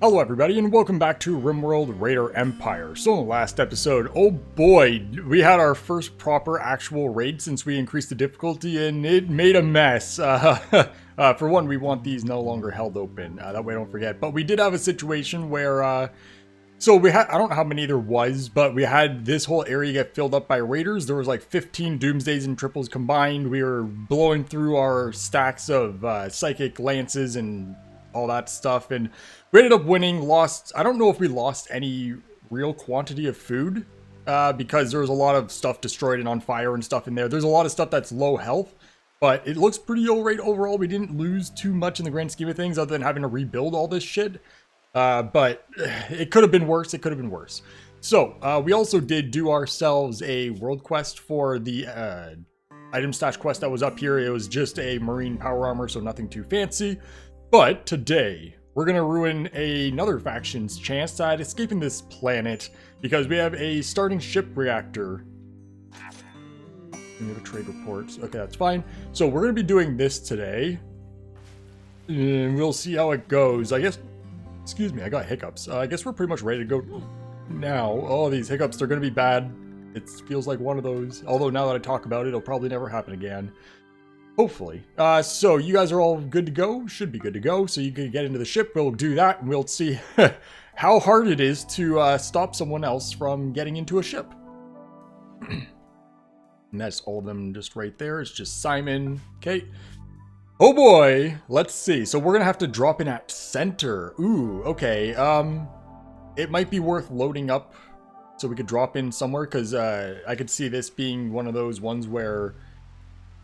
Hello everybody and welcome back to RimWorld Raider Empire. So in the last episode, oh boy, we had our first proper actual raid since we increased the difficulty and it made a mess. For one, we want these no longer held open, that way I don't forget. But we did have a situation where, so we had, I don't know how many there was, but we had this whole area get filled up by raiders. There was like 15 doomsdays and triples combined. We were blowing through our stacks of psychic lances and all that stuff, and we ended up winning. I don't know if we lost any real quantity of food, because there was a lot of stuff destroyed and on fire and stuff in there. There's a lot of stuff that's low health, but it looks pretty alright overall. We didn't lose too much in the grand scheme of things other than having to rebuild all this shit. But it could have been worse. It could have been worse. So we also did do ourselves a world quest for the item stash quest that was up here. It was just a marine power armor, so nothing too fancy. But today, we're going to ruin another faction's chance at escaping this planet because we have a starting ship reactor. We have a trade reports. Okay, that's fine. So we're going to be doing this today. And we'll see how it goes. I guess, excuse me, I got hiccups. I guess we're pretty much ready to go now. Oh, these hiccups, they're going to be bad. It feels like one of those. Although now that I talk about it, it'll probably never happen again. Hopefully. So you guys are all good to go? Should be good to go. So you can get into the ship. We'll do that and we'll see how hard it is to stop someone else from getting into a ship. And that's all of them just right there. It's just Simon. Okay. Oh boy. Let's see. So we're going to have to drop in at center. Ooh, okay. It might be worth loading up so we could drop in somewhere because I could see this being one of those ones where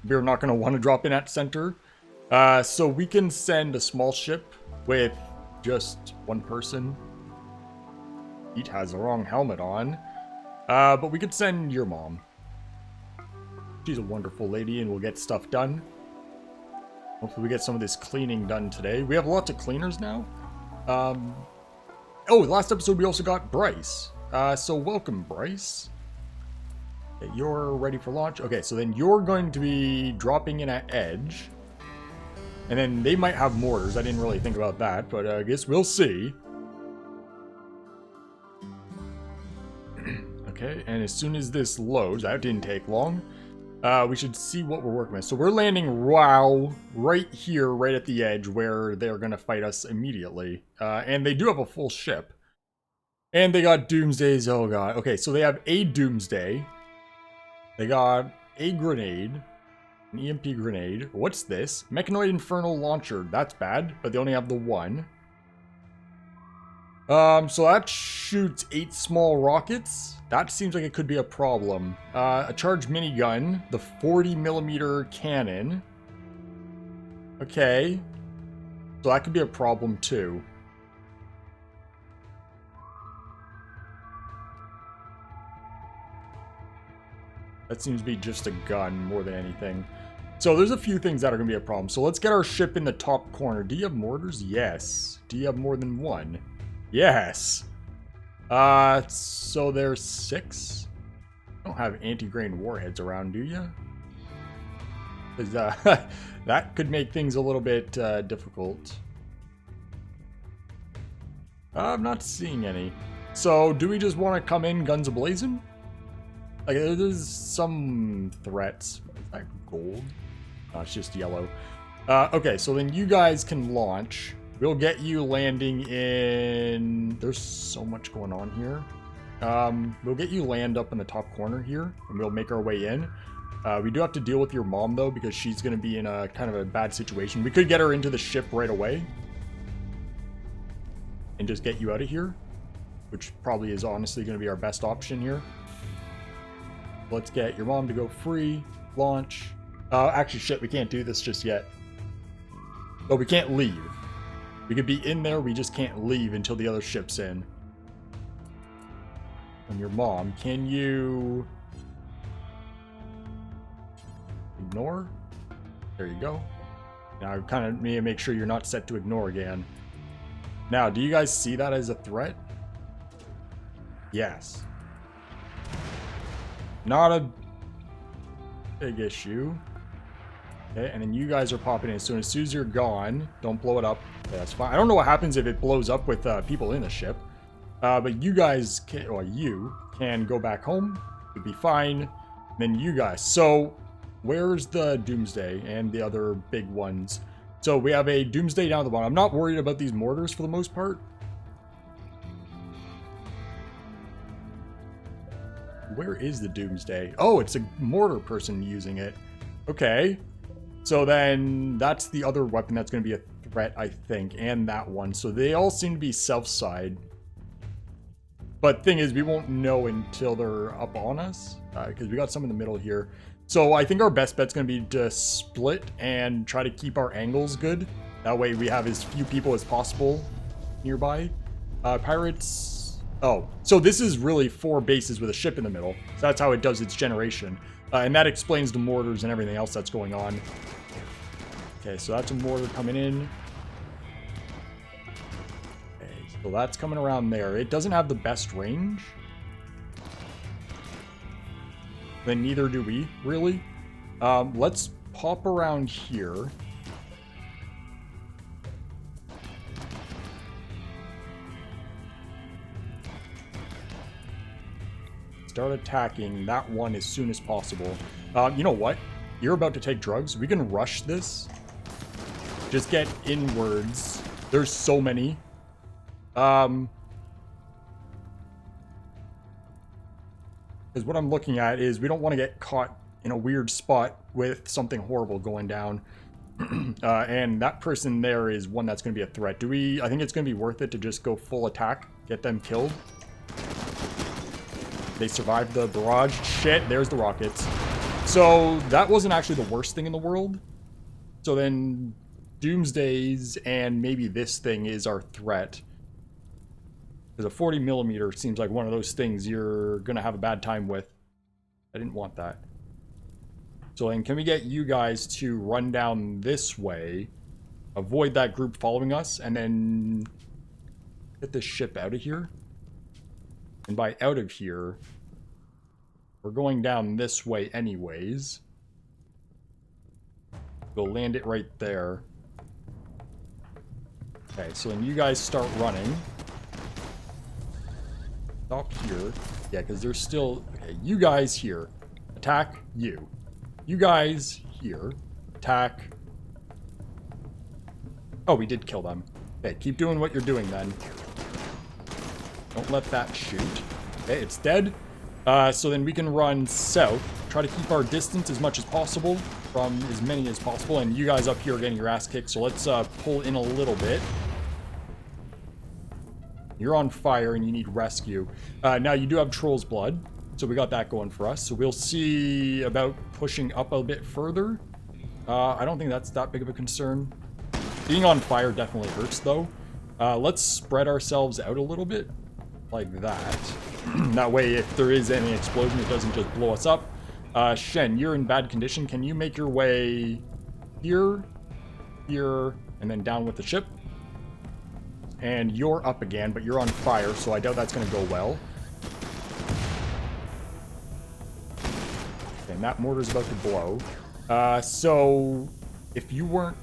we're not going to want to drop in at center. So we can send a small ship with just one person. Pete has the wrong helmet on. But we could send your mom. She's a wonderful lady and we'll get stuff done. Hopefully we get some of this cleaning done today. We have lots of cleaners now. Oh, last episode we also got Bryce. So welcome, Bryce. You're ready for launch. Okay, so then you're going to be dropping in at Edge. And then they might have mortars. I didn't really think about that, but I guess we'll see. Okay, and as soon as this loads, that didn't take long, we should see what we're working with. So we're landing right here, right at the edge where they're going to fight us immediately. And they do have a full ship. And they got Doomsdays. Oh god. Okay, so they have a Doomsday. They got a grenade, an EMP grenade. What's this? Mechanoid Infernal Launcher. That's bad, but they only have the one. So that shoots 8 small rockets. That seems like it could be a problem. A charged minigun, the 40mm cannon. Okay. So that could be a problem too. That seems to be just a gun more than anything. So there's a few things that are going to be a problem. So let's get our ship in the top corner. Do you have mortars? Yes. Do you have more than one? Yes. So there's 6. You don't have anti-grain warheads around, do you? Because that could make things a little bit difficult. I'm not seeing any. So do we just want to come in guns a-blazing? Like, there's some threats. Is that gold? Oh, it's just yellow. Okay, so then you guys can launch. We'll get you landing in... There's so much going on here. We'll get you land up in the top corner here, and we'll make our way in. We do have to deal with your mom, though, because she's going to be in a kind of a bad situation. We could get her into the ship right away. And just get you out of here. Which probably is honestly going to be our best option here. Let's get your mom to go free. Launch. Actually, shit, we can't do this just yet. But we can't leave. We could be in there, we just can't leave until the other ship's in. And your mom, can you... ignore? There you go. Now, I kind of need to make sure you're not set to ignore again. Now, do you guys see that as a threat? Yes. Not a big issue. Okay, and then you guys are popping in. So as soon as you're gone, don't blow it up. Okay, that's fine. I don't know what happens if it blows up with people in the ship. But you guys can, or you can go back home. You'll be fine. And then you guys. So where's the Doomsday and the other big ones? So we have a Doomsday down at the bottom. I'm not worried about these mortars for the most part. Where is the Doomsday? Oh, it's a mortar person using it. Okay. So then that's the other weapon that's going to be a threat, I think, and that one. So they all seem to be south side. But thing is, we won't know until they're up on us, because we got some in the middle here. So I think our best bet's going to be to split and try to keep our angles good. That way we have as few people as possible nearby. Pirates... Oh, so this is really 4 bases with a ship in the middle. So that's how it does its generation. And that explains the mortars and everything else that's going on. Okay, so that's a mortar coming in. Okay, so that's coming around there. It doesn't have the best range. Then neither do we, really. Let's pop around here. Start attacking that one as soon as possible. You know what? You're about to take drugs. We can rush this. Just get inwards. There's so many. Because what I'm looking at is we don't want to get caught in a weird spot with something horrible going down. And that person there is one that's going to be a threat. I think it's going to be worth it to just go full attack, get them killed. They survived the barrage. Shit, there's the rockets. So that wasn't actually the worst thing in the world. So then Doomsdays and maybe this thing is our threat. Because a 40mm seems like one of those things you're going to have a bad time with. I didn't want that. So then can we get you guys to run down this way, avoid that group following us, and then get this ship out of here? And by out of here, we're going down this way anyways. We'll land it right there. Okay, so then you guys start running. Stop here. Yeah, because there's still... Okay, you guys here. Attack you. You guys here. Attack. Oh, we did kill them. Okay, keep doing what you're doing then. Don't let that shoot. Okay, it's dead. So then we can run south. Try to keep our distance as much as possible from as many as possible. And you guys up here are getting your ass kicked. So let's pull in a little bit. You're on fire and you need rescue. Now you do have Troll's Blood. So we got that going for us. So we'll see about pushing up a bit further. I don't think that's that big of a concern. Being on fire definitely hurts though. Let's spread ourselves out a little bit. Like that. That way, if there is any explosion, it doesn't just blow us up. Shen, you're in bad condition. Can you make your way here, here, and then down with the ship? And you're up again, but you're on fire, so I doubt that's going to go well. Okay, and that mortar's about to blow. So, if you weren't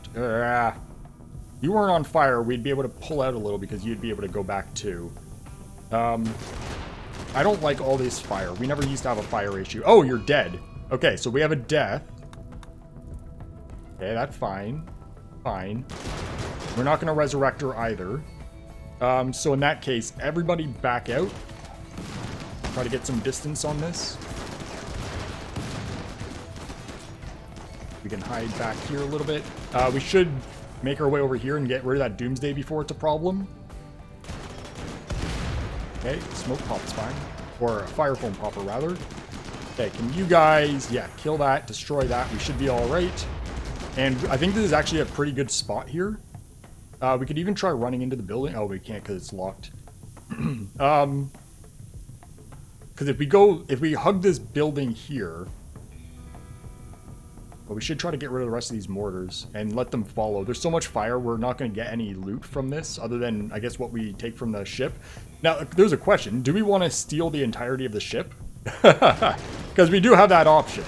on fire, we'd be able to pull out a little because you'd be able to go back too. I don't like all this fire. We never used to have a fire issue. Oh, you're dead. Okay, so we have a death. Okay, that's fine. Fine. We're not going to resurrect her either. So in that case, everybody back out. Try to get some distance on this. We can hide back here a little bit. We should make our way over here and get rid of that Doomsday before it's a problem. Okay, smoke pop's fine. Or a fire foam popper, rather. Okay, can you guys, yeah, kill that, destroy that. We should be alright. And I think this is actually a pretty good spot here. We could even try running into the building. Oh, we can't because it's locked. Because if we hug this building here, well, we should try to get rid of the rest of these mortars and let them follow. There's so much fire, we're not going to get any loot from this, other than, I guess, what we take from the ship. Now, there's a question. Do we want to steal the entirety of the ship? Because we do have that option.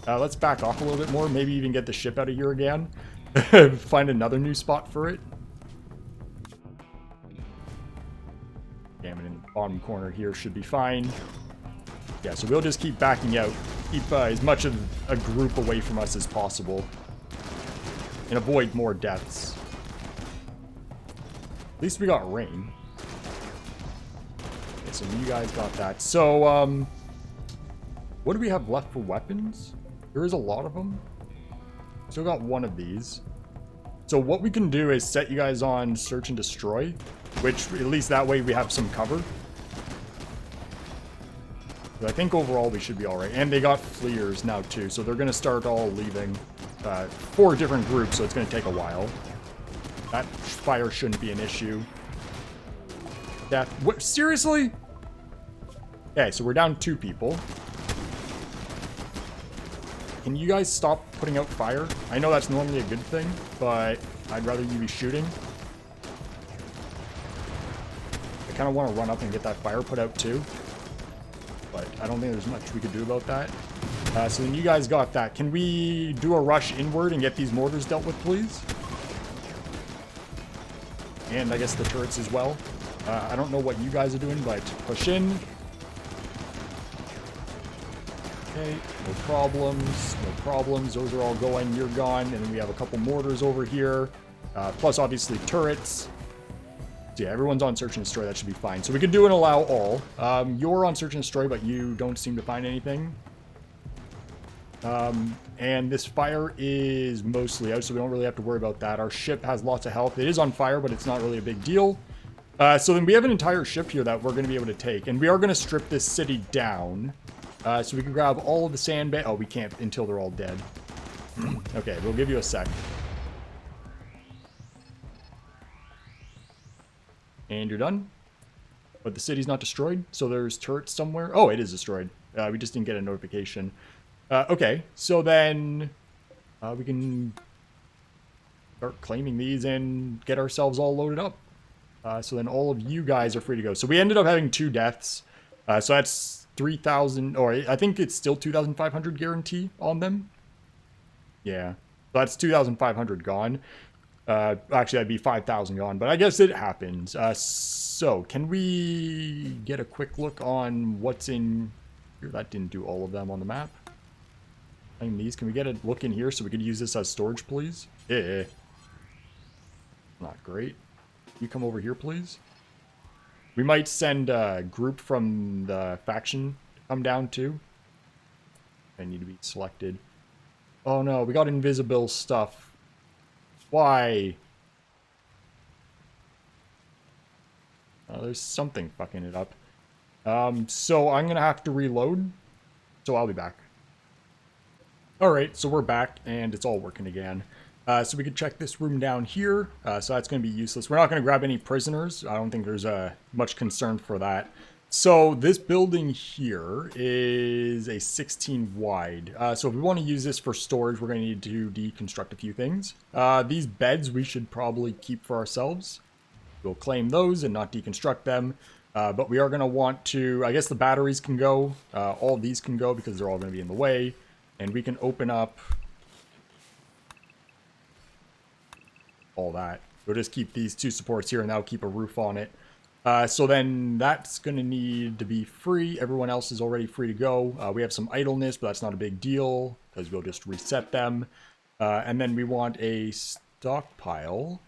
Let's back off a little bit more. Maybe even get the ship out of here again. Find another new spot for it. Damn it, in the bottom corner here should be fine. Yeah, so we'll just keep backing out. Keep as much of a group away from us as possible. And avoid more deaths. At least we got rain. Okay, so you guys got that. So, what do we have left for weapons? There is a lot of them. Still got one of these. So what we can do is set you guys on search and destroy, which at least that way we have some cover. But I think overall we should be all right. And they got fleers now too, so they're going to start all leaving. 4 different groups, so it's going to take a while. That fire shouldn't be an issue. That what? Seriously? Okay, so we're down 2 people. Can you guys stop putting out fire? I know that's normally a good thing, but I'd rather you be shooting. I kind of want to run up and get that fire put out too. But I don't think there's much we could do about that. So then you guys got that. Can we do a rush inward and get these mortars dealt with, please? And I guess the turrets as well. I don't know what you guys are doing, but push in. Okay, no problems, no problems. Those are all going, you're gone. And then we have a couple mortars over here. Plus, obviously, turrets. So yeah, everyone's on search and destroy. That should be fine. So we could do an allow all. You're on search and destroy, but you don't seem to find anything. And this fire is mostly out, so we don't really have to worry about that. Our ship has lots of health. It is on fire, but it's not really a big deal. So then we have an entire ship here that we're going to be able to take. And we are going to strip this city down. So we can grab all of the sandbag. Oh, we can't until they're all dead. Okay, we'll give you a sec. And you're done. But the city's not destroyed, so there's turrets somewhere. Oh, it is destroyed. We just didn't get a notification. Okay, so then we can start claiming these and get ourselves all loaded up. So then all of you guys are free to go. So we ended up having 2 deaths. So that's 3,000, or I think it's still 2,500 guarantee on them. Yeah, so that's 2,500 gone. Actually, that'd be 5,000 gone, but I guess it happens. So can we get a quick look on what's in here? That didn't do all of them on the map. Claim these. Can we get a look in here so we could use this as storage, please? Yeah. Not great. You come over here, please. We might send a group from the faction to come down too. They need to be selected. Oh no, we got invisible stuff. Why? Oh, there's something fucking it up. So I'm gonna have to reload. So I'll be back. Alright, so we're back and it's all working again. So we could check this room down here. So that's going to be useless. We're not going to grab any prisoners. I don't think there's much concern for that. So this building here is a 16 wide. So if we want to use this for storage, we're going to need to deconstruct a few things. These beds we should probably keep for ourselves. We'll claim those and not deconstruct them. But we are going to want to, I guess the batteries can go. All of these can go because they're all going to be in the way. And we can open up all that. We'll just keep these 2 supports here and that'll keep a roof on it. So then that's going to need to be free. Everyone else is already free to go. We have some idleness, but that's not a big deal because we'll just reset them. And then we want a stockpile.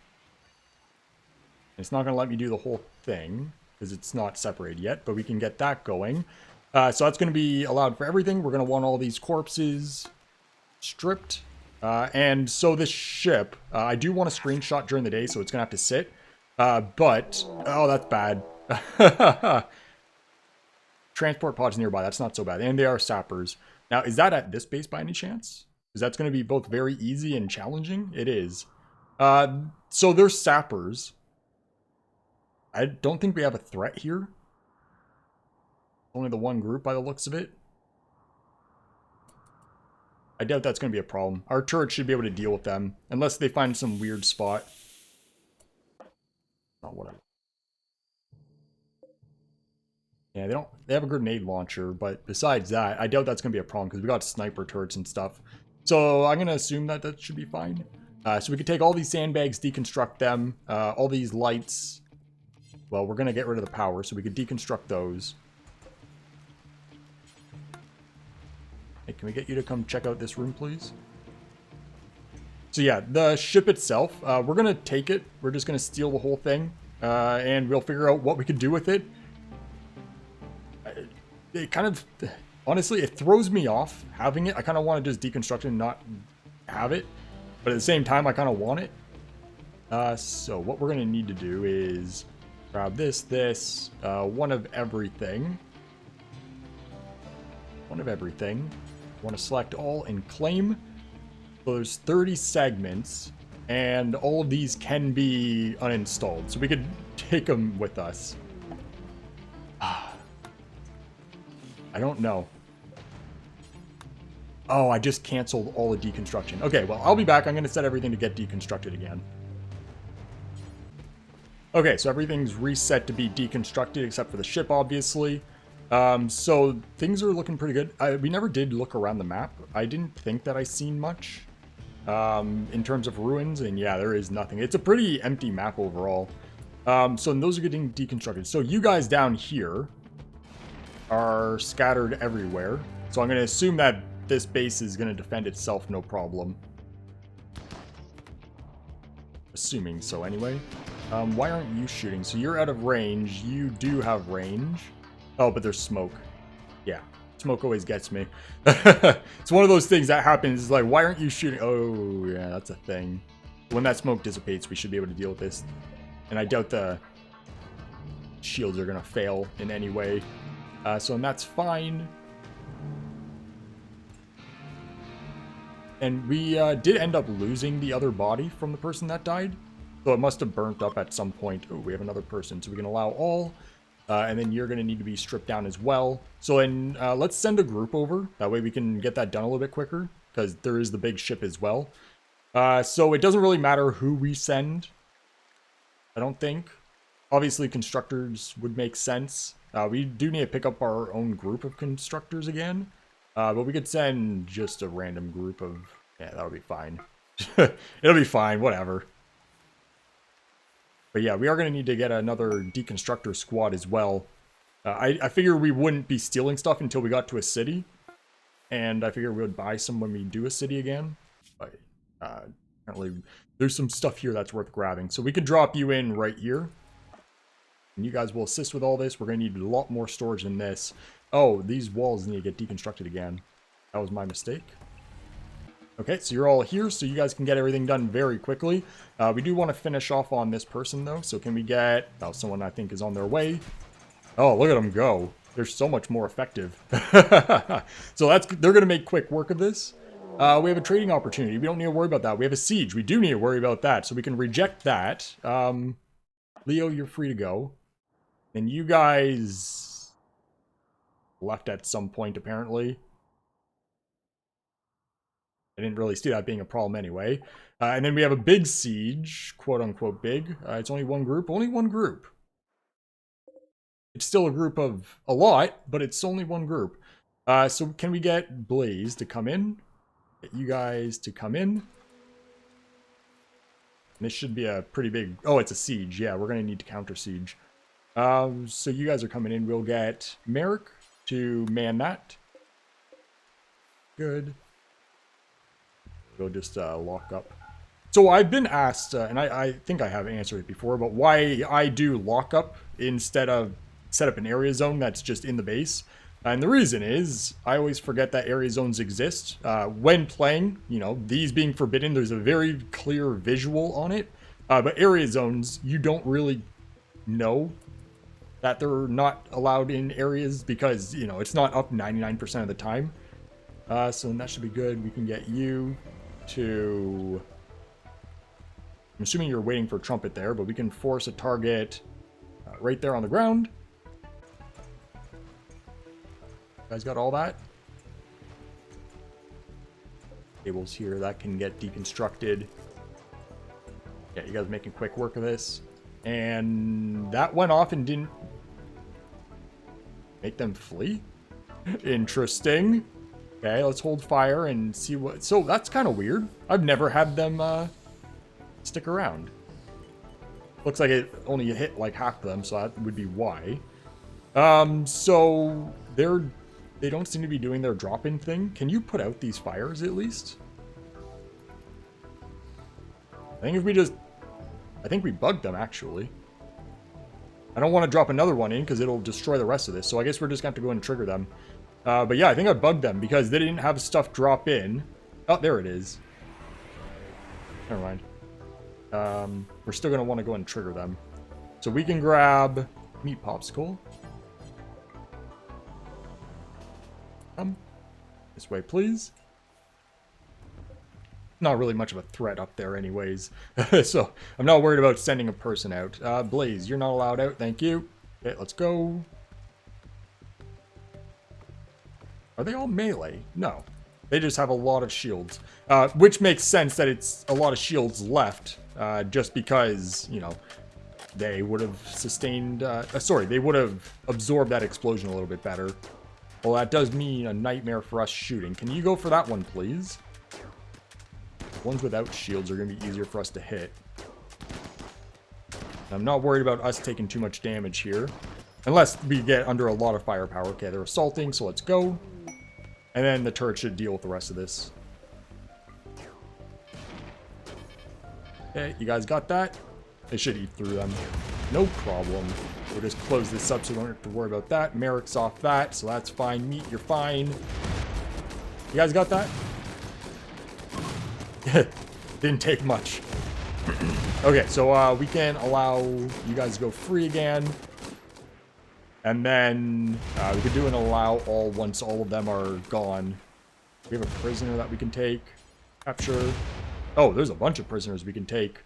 It's not going to let me do the whole thing because it's not separated yet, but we can get that going. So that's going to be allowed for everything. We're going to want all these corpses stripped. And so this ship, I do want a screenshot during the day, so it's going to have to sit. But, oh, that's bad. Transport pods nearby, that's not so bad. And they are sappers. Now, is that at this base by any chance? Because that's going to be both very easy and challenging. It is. So there's sappers. I don't think we have a threat here. Only the one group by the looks of it. I doubt that's going to be a problem. Our turret should be able to deal with them. Unless they find some weird spot. Not what I... Yeah, they have a grenade launcher, but besides that, I doubt that's going to be a problem because we got sniper turrets and stuff. So I'm going to assume that that should be fine. So we could take all these sandbags, deconstruct them, all these lights. Well, we're going to get rid of the power, so we could deconstruct those. Hey, can we get you to come check out this room, please? So yeah, the ship itself, we're going to take it. We're just going to steal the whole thing, and we'll figure out what we could do with it. It kind of, honestly, it throws me off having it. I kind of want to just deconstruct it and not have it. But at the same time, I kind of want it. So what we're going to need to do is grab this, one of everything. One of everything. Want to select all and claim. So there's 30 segments, and all of these can be uninstalled. So we could take them with us. I don't know. Oh, I just canceled all the deconstruction. Okay, well, I'll be back. I'm going to set everything to get deconstructed again. Okay, so everything's reset to be deconstructed except for the ship, obviously. So things are looking pretty good. We never did look around the map. I didn't think that I seen much in terms of ruins, and yeah, there is nothing. It's a pretty empty map overall. So those are getting deconstructed. So you guys down here are scattered everywhere. So I'm going to assume that this base is going to defend itself no problem. Assuming so anyway. Why aren't you shooting? So you're out of range. You do have range. Oh, but there's smoke. Yeah, smoke always gets me. It's one of those things that happens. It's like, why aren't you shooting? Oh, yeah, that's a thing. When that smoke dissipates, we should be able to deal with this. And I doubt the shields are going to fail in any way. So that's fine. And we did end up losing the other body from the person that died. So it must have burnt up at some point. Oh, we have another person. So we can allow all. And then you're going to need to be stripped down as well. So then let's send a group over. That way we can get that done a little bit quicker. Because there is the big ship as well. So it doesn't really matter who we send. I don't think. Obviously constructors would make sense. We do need to pick up our own group of constructors again. But we could send just a random group of... Yeah, that'll be fine. It'll be fine, whatever. But yeah, we are going to need to get another deconstructor squad as well. I figure we wouldn't be stealing stuff until we got to a city. And I figure we would buy some when we do a city again. But apparently there's some stuff here that's worth grabbing. So we could drop you in right here. And you guys will assist with all this. We're going to need a lot more storage than this. Oh, these walls need to get deconstructed again. That was my mistake. Okay, so you're all here, so you guys can get everything done very quickly. We do want to finish off on this person, though. So can we get... Oh, someone I think is on their way. Oh, look at them go. They're so much more effective. So they're going to make quick work of this. We have a trading opportunity. We don't need to worry about that. We have a siege. We do need to worry about that. So we can reject that. Leo, you're free to go. And you guys left at some point, apparently. I didn't really see that being a problem anyway. And then we have a big siege, quote-unquote big. It's only one group. Only one group. It's still a group of a lot, but it's only one group. So can we get Blaze to come in? Get you guys to come in. And this should be a pretty big... Oh, it's a siege. Yeah, we're going to need to counter siege. So you guys are coming in. We'll get Merrick to man that. Good. We'll just lock up. So I've been asked, and I think I have answered it before, but why I do lockup instead of set up an area zone that's just in the base. And the reason is, I always forget that area zones exist. When playing, you know, these being forbidden, there's a very clear visual on it. But area zones, you don't really know that they're not allowed in areas because, you know, it's not up 99% of the time. So that should be good. We can get you to... I'm assuming you're waiting for Trumpet there, but we can force a target right there on the ground. You guys got all that? Cables here that can get deconstructed. Yeah, you guys are making quick work of this. And that went off and didn't... Make them flee? Interesting. Okay, let's hold fire and see what... So, that's kind of weird. I've never had them stick around. Looks like it only hit like half of them, so that would be why. So, they don't seem to be doing their drop-in thing. Can you put out these fires at least? I think we bugged them, actually. I don't want to drop another one in because it'll destroy the rest of this. So I guess we're just going to have to go and trigger them. But yeah, I think I bugged them because they didn't have stuff drop in. Oh, there it is. Never mind. We're still going to want to go and trigger them. So we can grab meat popsicle. This way, please. Not really much of a threat up there anyways. So I'm not worried about sending a person out. Blaze, you're not allowed out. Thank you. Okay, let's go. Are they all melee? No. They just have a lot of shields. Which makes sense that it's a lot of shields left. Just because, you know, they would have sustained... they would have absorbed that explosion a little bit better. Well, that does mean a nightmare for us shooting. Can you go for that one, please? Ones without shields are going to be easier for us to hit. I'm not worried about us taking too much damage here. Unless we get under a lot of firepower. Okay, they're assaulting, so let's go. And then the turret should deal with the rest of this. Okay, you guys got that? They should eat through them. No problem. We'll just close this up so we don't have to worry about that. Merrick's off that, so that's fine. Meat, you're fine. You guys got that? Didn't take much. Okay, so we can allow you guys to go free again. And then we could do an allow all once all of them are gone. We have a prisoner that we can take. Capture. Oh, there's a bunch of prisoners we can take.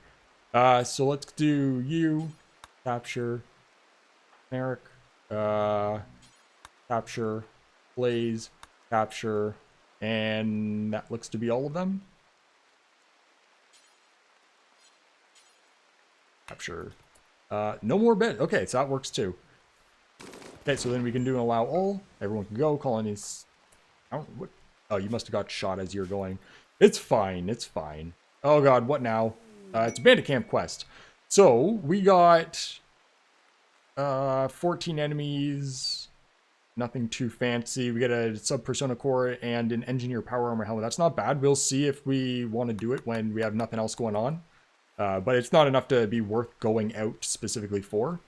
So let's do you. Capture. Merrick. Capture. Blaze. Capture. And that looks to be all of them. Capture. No more bed. Okay, so that works too. Okay, so then we can do an allow all. Everyone can go. Colonies. Oh, you must have got shot as you're going. It's fine. It's fine. Oh god, what now? It's a bandit camp quest. So we got 14 enemies. Nothing too fancy. We get a sub-persona core and an engineer power armor helmet. That's not bad. We'll see if we want to do it when we have nothing else going on. But it's not enough to be worth going out specifically for.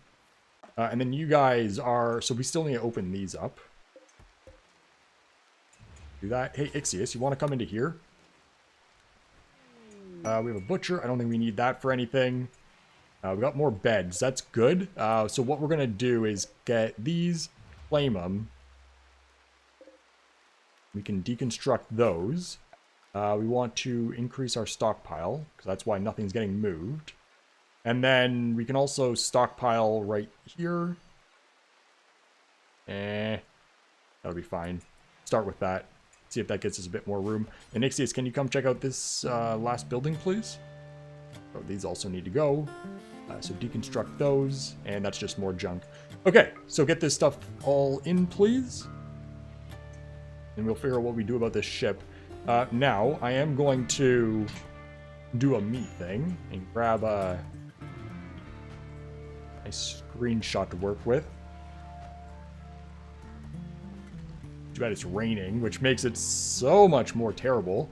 And then you guys are... So we still need to open these up. Do that. Hey, Ixius, you want to come into here? We have a butcher. I don't think we need that for anything. We got more beds. That's good. So what we're going to do is get these, flame them. We can deconstruct those. We want to increase our stockpile, because that's why nothing's getting moved. And then we can also stockpile right here. That'll be fine. Start with that. See if that gets us a bit more room. And Ixius, can you come check out this last building, please? Oh, these also need to go. So deconstruct those, and that's just more junk. Okay, so get this stuff all in, please. And we'll figure out what we do about this ship. Now, I am going to do a meat thing and grab a nice screenshot to work with. Too bad it's raining, which makes it so much more terrible.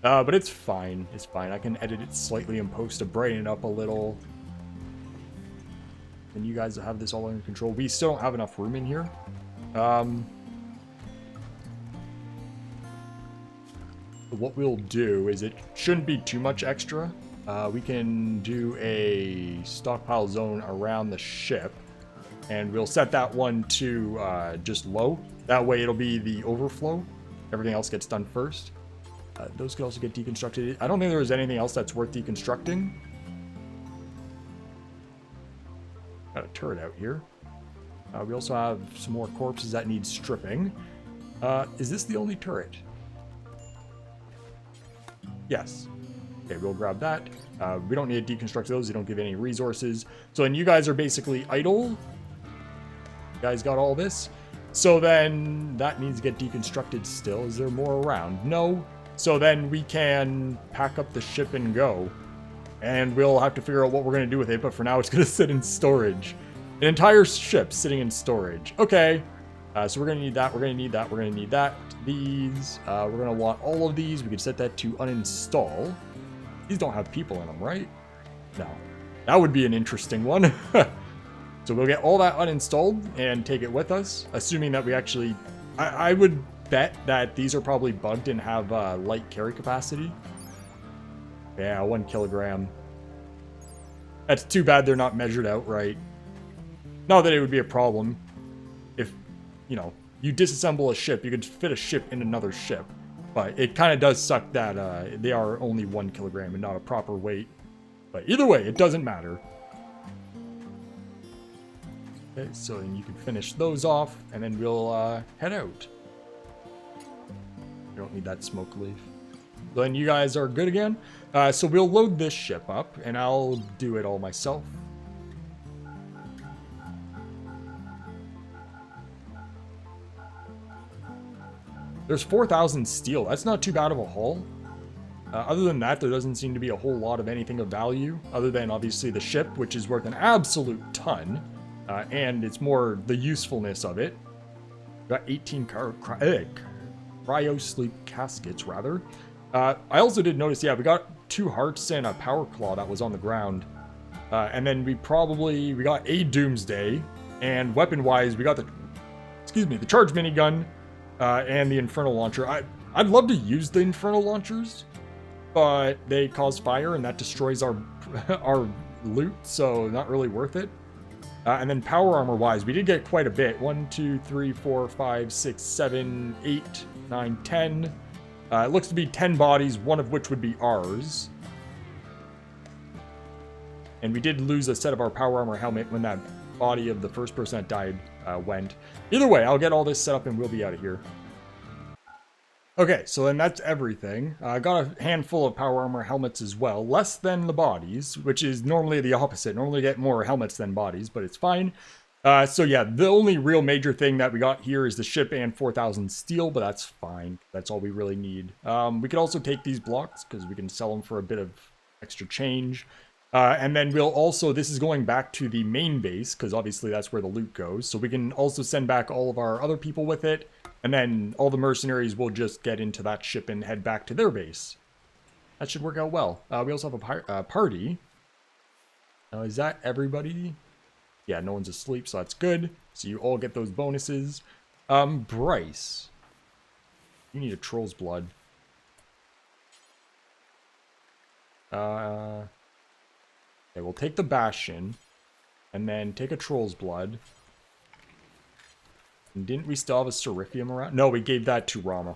But it's fine. It's fine. I can edit it slightly in post to brighten it up a little. And you guys have this all under control. We still don't have enough room in here. What we'll do is it shouldn't be too much extra. We can do a stockpile zone around the ship. And we'll set that one to just low. That way it'll be the overflow. Everything else gets done first. Those could also get deconstructed. I don't think there was anything else that's worth deconstructing. Got a turret out here. We also have some more corpses that need stripping. Is this the only turret? Yes. Okay, we'll grab that. We don't need to deconstruct those. They don't give any resources. So then you guys are basically idle. You guys got all this. So then that needs to get deconstructed still. Is there more around? No. So then we can pack up the ship and go. And we'll have to figure out what we're going to do with it, but for now it's going to sit in storage. An entire ship sitting in storage. Okay. So we're going to need that, we're going to need that, we're going to need that. These, we're going to want all of these. We can set that to uninstall. These don't have people in them, right? No. That would be an interesting one. So we'll get all that uninstalled and take it with us, assuming that we actually... I would bet that these are probably bugged and have light carry capacity. Yeah, 1 kilogram. That's too bad they're not measured out right. Not that it would be a problem. If, you know, you disassemble a ship, you could fit a ship in another ship. But it kind of does suck that they are only 1 kilogram and not a proper weight. But either way, it doesn't matter. Okay, so then you can finish those off, and then we'll head out. You don't need that smoke leaf. So then you guys are good again. So we'll load this ship up, and I'll do it all myself. There's 4,000 steel. That's not too bad of a haul. Other than that, there doesn't seem to be a whole lot of anything of value, other than obviously the ship, which is worth an absolute ton. And it's more the usefulness of it. Got 18 cryo sleep caskets, rather. I also did notice, yeah, we got 2 hearts and a power claw that was on the ground. And then we got a doomsday. And weapon-wise, we got the charge minigun and the infernal launcher. I'd love to use the infernal launchers, but they cause fire and that destroys our loot, so not really worth it. And then power armor wise, we did get quite a bit. 1, 2, 3, 4, 5, 6, 7, 8, 9, 10. It looks to be 10 bodies, one of which would be ours. And we did lose a set of our power armor helmet when that body of the first person that died went. Either way, I'll get all this set up and we'll be out of here. Okay, so then that's everything. I got a handful of power armor helmets as well. Less than the bodies, which is normally the opposite. Normally get more helmets than bodies, but it's fine. So yeah, the only real major thing that we got here is the ship and 4,000 steel, but that's fine. That's all we really need. We could also take these blocks because we can sell them for a bit of extra change. And then we'll also, this is going back to the main base because obviously that's where the loot goes. So we can also send back all of our other people with it. And then all the mercenaries will just get into that ship and head back to their base. That should work out well. We also have a party. Now, is that everybody? Yeah, no one's asleep, so that's good. So you all get those bonuses. Bryce. You need a troll's blood. Okay, we'll take the Bastion. And then take a troll's blood. Didn't we still have a Seraphium around? No, we gave that to Rama.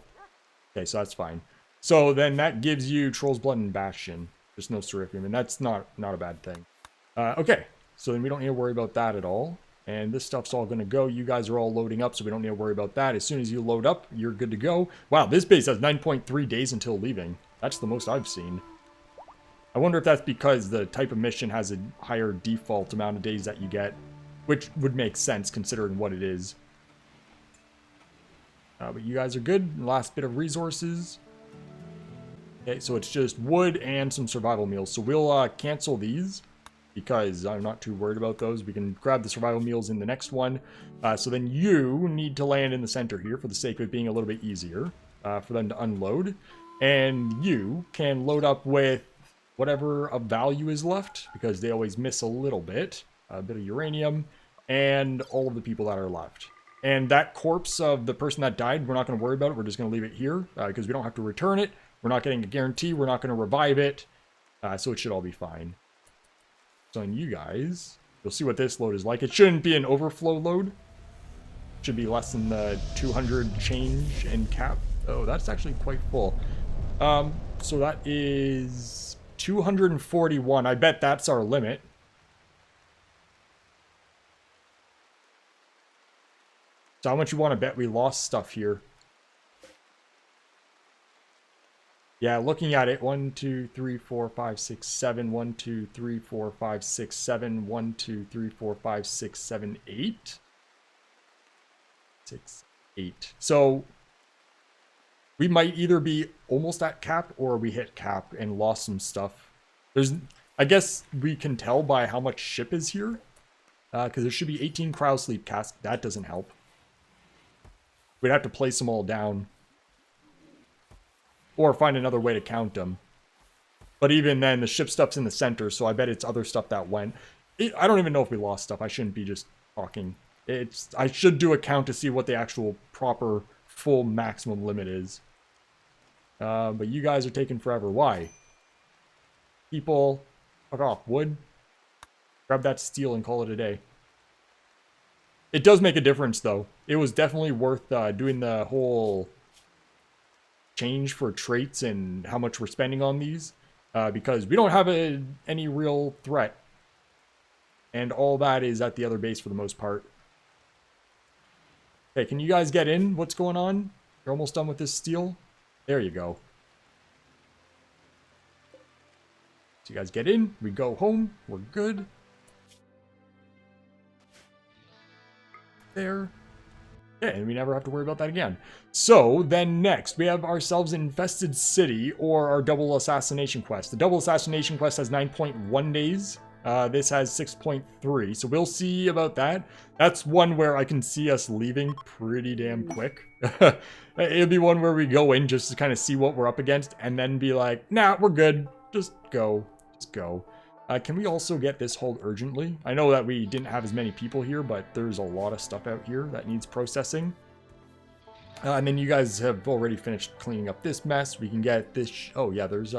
Okay, so that's fine. So then that gives you Troll's Blood and Bastion. There's no Seraphium, and that's not a bad thing. Okay, so then we don't need to worry about that at all. And this stuff's all going to go. You guys are all loading up, so we don't need to worry about that. As soon as you load up, you're good to go. Wow, this base has 9.3 days until leaving. That's the most I've seen. I wonder if that's because the type of mission has a higher default amount of days that you get, which would make sense considering what it is. But you guys are good. Last bit of resources. Okay, so it's just wood and some survival meals. So we'll cancel these because I'm not too worried about those. We can grab the survival meals in the next one. So then you need to land in the center here for the sake of it being a little bit easier for them to unload. And you can load up with whatever of value is left because they always miss a little bit. A bit of uranium and all of the people that are left. And that corpse of the person that died, we're not going to worry about it. We're just going to leave it here because we don't have to return it. We're not getting a guarantee. We're not going to revive it. So it should all be fine. So on you guys, you'll see what this load is like. It shouldn't be an overflow load. It should be less than the 200 change and cap. Oh, that's actually quite full. So that is 241. I bet that's our limit. So how much you want to bet we lost stuff here? Yeah, looking at it, 1, 2, 3, 4, 5, 6, 7, 1, 2, 3, 4, 5, 6, 7, 1, 2, 3, 4, 5, 6, 7, 8. 6, 8. So we might either be almost at cap or we hit cap and lost some stuff. I guess we can tell by how much ship is here. Because there should be 18 cryo sleep casks. That doesn't help. We'd have to place them all down. Or find another way to count them. But even then, the ship stuff's in the center, so I bet it's other stuff that went. I don't even know if we lost stuff. I shouldn't be just talking. I should do a count to see what the actual proper full maximum limit is. But you guys are taking forever. Why? People, fuck off. Wood. Grab that steel and call it a day. It does make a difference, though. It was definitely worth doing the whole change for traits and how much we're spending on these. Because we don't have any real threat. And all that is at the other base for the most part. Okay, can you guys get in? What's going on? You're almost done with this steel? There you go. So you guys get in. We go home. We're good. There. Yeah, and we never have to worry about that again. So, then next, we have ourselves Infested City, or our Double Assassination Quest. The Double Assassination Quest has 9.1 days. This has 6.3, so we'll see about that. That's one where I can see us leaving pretty damn quick. It'll be one where we go in just to kind of see what we're up against, and then be like, nah, we're good. Just go. Just go. Can we also get this hold urgently? I know that we didn't have as many people here, but there's a lot of stuff out here that needs processing. And then you guys have already finished cleaning up this mess. We can get this... oh, yeah, there's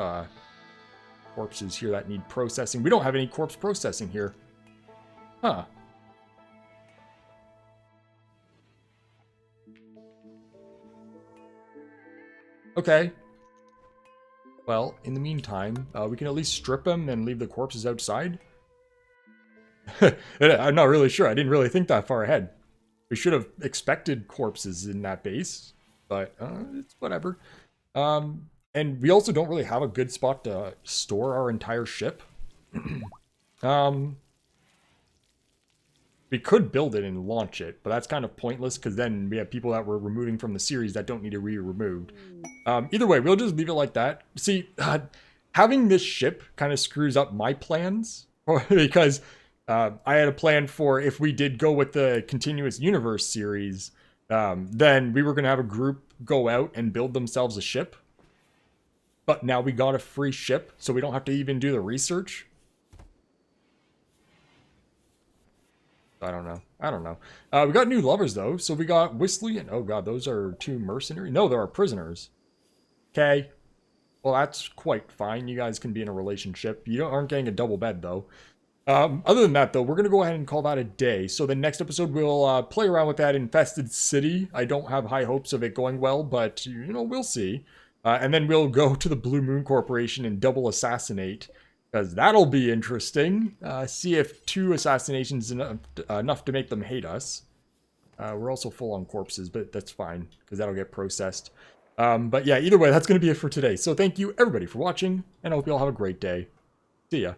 corpses here that need processing. We don't have any corpse processing here. Huh. Okay. Well, in the meantime, we can at least strip them and leave the corpses outside. I'm not really sure. I didn't really think that far ahead. We should have expected corpses in that base, but it's whatever. And we also don't really have a good spot to store our entire ship. We could build it and launch it, but that's kind of pointless because then we have people that we're removing from the series that don't need to be removed. Either way, we'll just leave it like that. See, having this ship kind of screws up my plans because I had a plan for if we did go with the Continuous Universe series, then we were going to have a group go out and build themselves a ship. But now we got a free ship, so we don't have to even do the research. I don't know. We got new lovers, though. So we got Whistly and... oh, God, those are two mercenaries. No, they're our prisoners. Okay. Well, that's quite fine. You guys can be in a relationship. You aren't getting a double bed, though. Other than that, though, we're going to go ahead and call that a day. So the next episode, we'll play around with that Infested City. I don't have high hopes of it going well, but, you know, we'll see. And then we'll go to the Blue Moon Corporation and double assassinate. Because that'll be interesting. See if 2 assassinations is enough to make them hate us. We're also full on corpses, but that's fine. Because that'll get processed. But yeah, either way, that's going to be it for today. So thank you, everybody, for watching. And I hope you all have a great day. See ya.